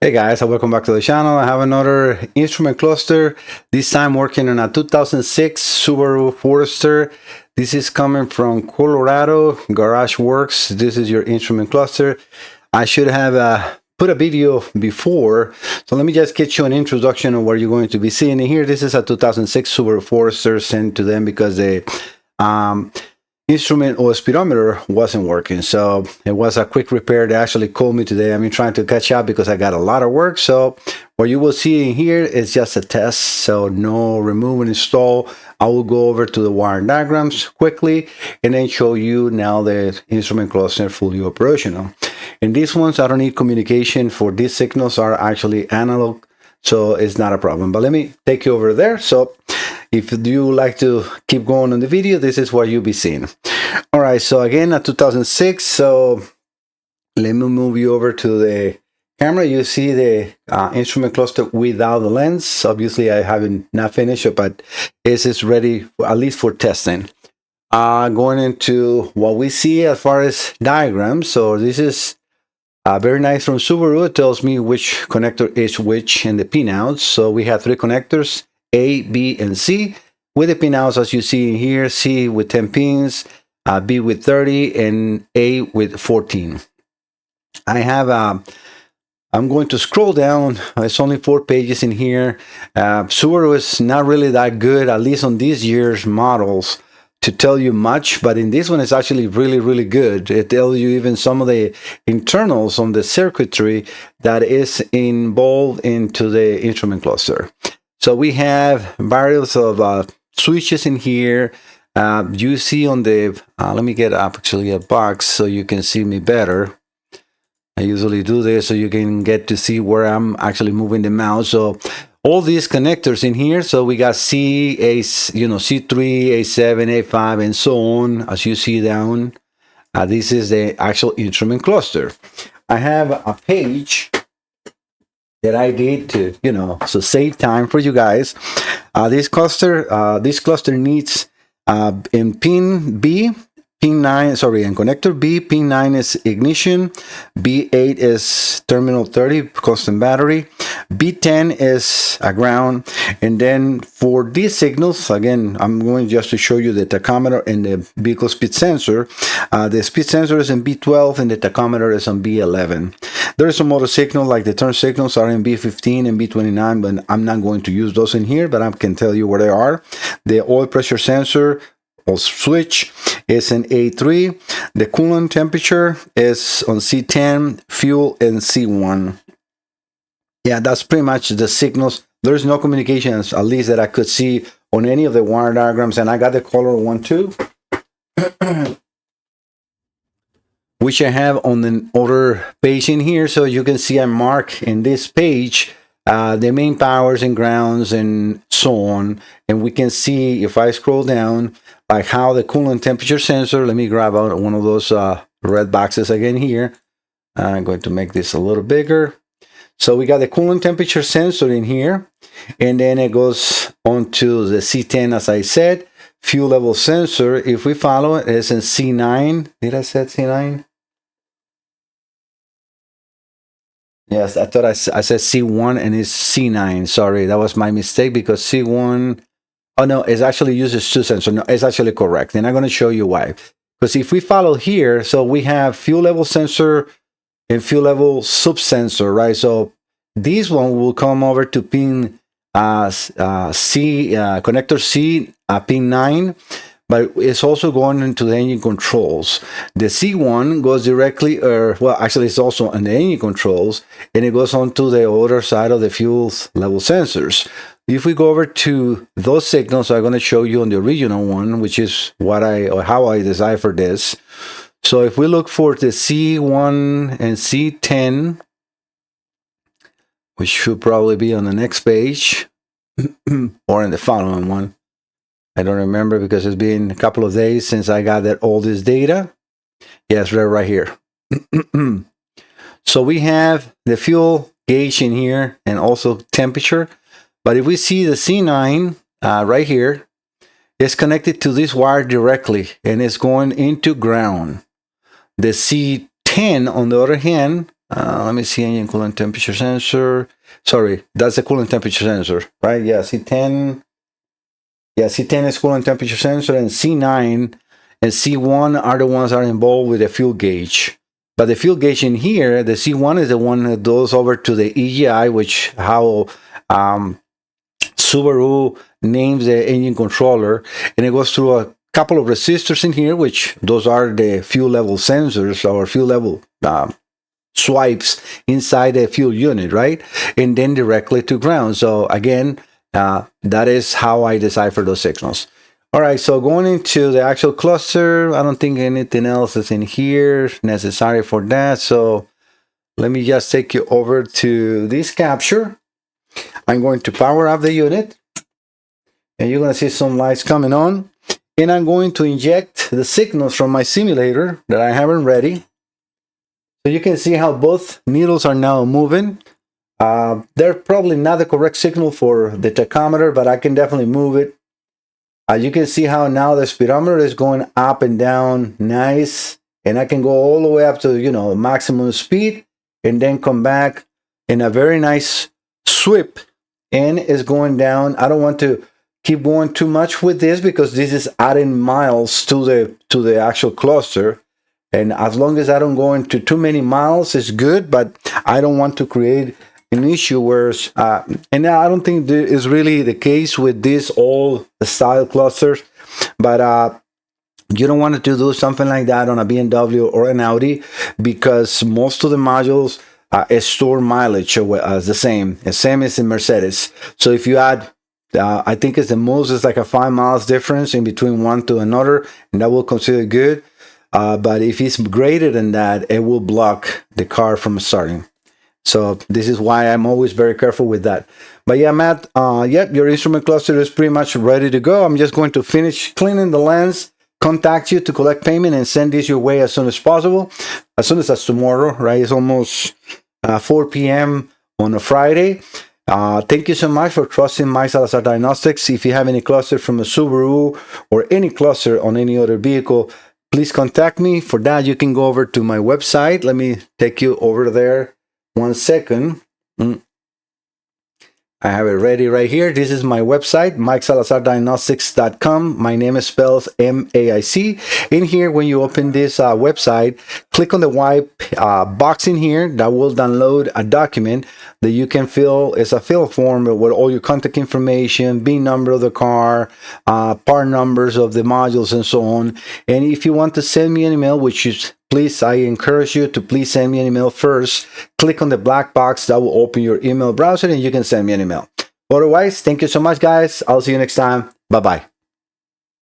Hey guys, and welcome back to the channel. I have another instrument cluster, this time working on a 2006 Subaru Forester. This is coming from Colorado, Garage Works. This is your instrument cluster. I should have put a video before, so let me just get you an introduction of what you're going to be seeing here. This is a 2006 Subaru Forester sent to them because they instrument or speedometer wasn't working, so it was a quick repair. They actually called me today. I've been trying to catch up because I got a lot of work. So what you will see in here is just a test, so no remove and install. I will go over to the wire diagrams quickly and then show you now the instrument cluster fully operational. In these ones, I don't need communication. For these signals are actually analog, so it's not a problem. But let me take you over there. So if you like to keep going on the video, this is what you'll be seeing. All right, so again, a 2006. So let me move you over to the camera. You see the instrument cluster without the lens. Obviously, I haven't not finished it, but this is ready at least for testing. Going into what we see as far as diagrams. So this is very nice from Subaru. It tells me which connector is which and the pinouts. So we have three connectors, A, B, and C, with the pinouts as you see in here. C with 10 pins, B with 30, and A with 14. I have I'm going to scroll down. It's only 4 pages in here. Subaru is not really that good, at least on this year's models, to tell you much, but in this one it's actually really good. It tells you even some of the internals on the circuitry that is involved into the instrument cluster. So we have various of switches in here. You see on the let me get up actually a box so you can see me better. I usually do this so you can get to see where I'm actually moving the mouse. So all these connectors in here, so we got C, A, C3, A7, A5, and so on, as you see down. This is the actual instrument cluster. I have a page that I did to, so save time for you guys. This cluster needs in pin B, pin 9, sorry, in connector B, pin 9 is ignition, B8 is terminal 30, constant battery, B10 is a ground, and then for these signals, again, I'm going just to show you the tachometer and the vehicle speed sensor. The speed sensor is in B12 and the tachometer is on B11. There is some other signal, like the turn signals are in B15 and B29, but I'm not going to use those in here, but I can tell you where they are. The oil pressure sensor or switch is in A3. The coolant temperature is on C10, fuel in C1. Yeah, that's pretty much the signals. There's no communications, at least that I could see on any of the wire diagrams, and I got the color one too, which I have on the other page in here. So you can see I mark in this page the main powers and grounds and so on, and we can see if I scroll down like how the coolant temperature sensor, let me grab out one of those red boxes again here. I'm going to make this a little bigger. So we got the coolant temperature sensor in here, and then it goes on to the C10, as I said. Fuel level sensor, if we follow it, is in C9. Did I say C9? Yes, I thought I said C1 and it's C9. Sorry, that was my mistake because C1, oh no, it actually uses two sensors. No, it's actually correct. And I'm going to show you why. Because if we follow here, so we have fuel level sensor and fuel level subsensor, right? So this one will come over to pin connector C, pin 9. But it's also going into the engine controls. The C1 goes directly, well, actually it's also in the engine controls, and it goes on to the other side of the fuel level sensors. If we go over to those signals, I'm going to show you on the original one, which is how I decipher this. So if we look for the C1 and C10, which should probably be on the next page, or in the following one. I don't remember because it's been a couple of days since I got all this data. Yes, they're right here. So we have the fuel gauge in here and also temperature. But if we see the C9 right here, it's connected to this wire directly and it's going into ground. The C10, on the other hand, Let me see, engine coolant temperature sensor. Sorry, that's the coolant temperature sensor, right? Yeah, C10. Yeah, C10 is coolant temperature sensor, and C9 and C1 are the ones that are involved with the fuel gauge. But the fuel gauge in here, the C1 is the one that goes over to the EGI, which how Subaru names the engine controller, and it goes through a couple of resistors in here, which those are the fuel level sensors or fuel level swipes inside the fuel unit, right? And then directly to ground. So again, that is how I decipher those signals. All right, so going into the actual cluster, I don't think anything else is in here necessary for that. So let me just take you over to this capture. I'm going to power up the unit, and you're going to see some lights coming on. And I'm going to inject the signals from my simulator that I haven't ready. So you can see how both needles are now moving. They're probably not the correct signal for the tachometer, but I can definitely move it. You can see how now the speedometer is going up and down nice, and I can go all the way up to, you know, maximum speed, and then come back in a very nice sweep, and it's going down. I don't want to keep going too much with this because this is adding miles to the actual cluster, and as long as I don't go into too many miles, it's good, but I don't want to create an issue where and I don't think that is really the case with this old style clusters, but you don't want to do something like that on a BMW or an Audi, because most of the modules store mileage as the same as in Mercedes. So if you add I think it's the most is like a 5 miles difference in between one to another, and that will consider good, but if it's greater than that, it will block the car from starting. So this is why I'm always very careful with that. But yeah, Matt, yep, your instrument cluster is pretty much ready to go. I'm just going to finish cleaning the lens, contact you to collect payment, and send this your way as soon as possible. As soon as that's tomorrow, right? It's almost 4 p.m. on a Friday. Thank you so much for trusting Mike Salazar Diagnostics. If you have any cluster from a Subaru or any cluster on any other vehicle, please contact me. For that, you can go over to my website. Let me take you over there. 1 second. I have it ready right here. This is my website, MikeSalazarDiagnostics.com. My name is spelled M-A-I-C. In here, when you open this website, click on the white box in here. That will download a document that you can fill. It's a fill form with all your contact information, VIN number of the car, part numbers of the modules, and so on. And if you want to send me an email, which is please, I encourage you to please send me an email first. Click on the black box that will open your email browser, and you can send me an email. Otherwise, thank you so much, guys. I'll see you next time. Bye-bye.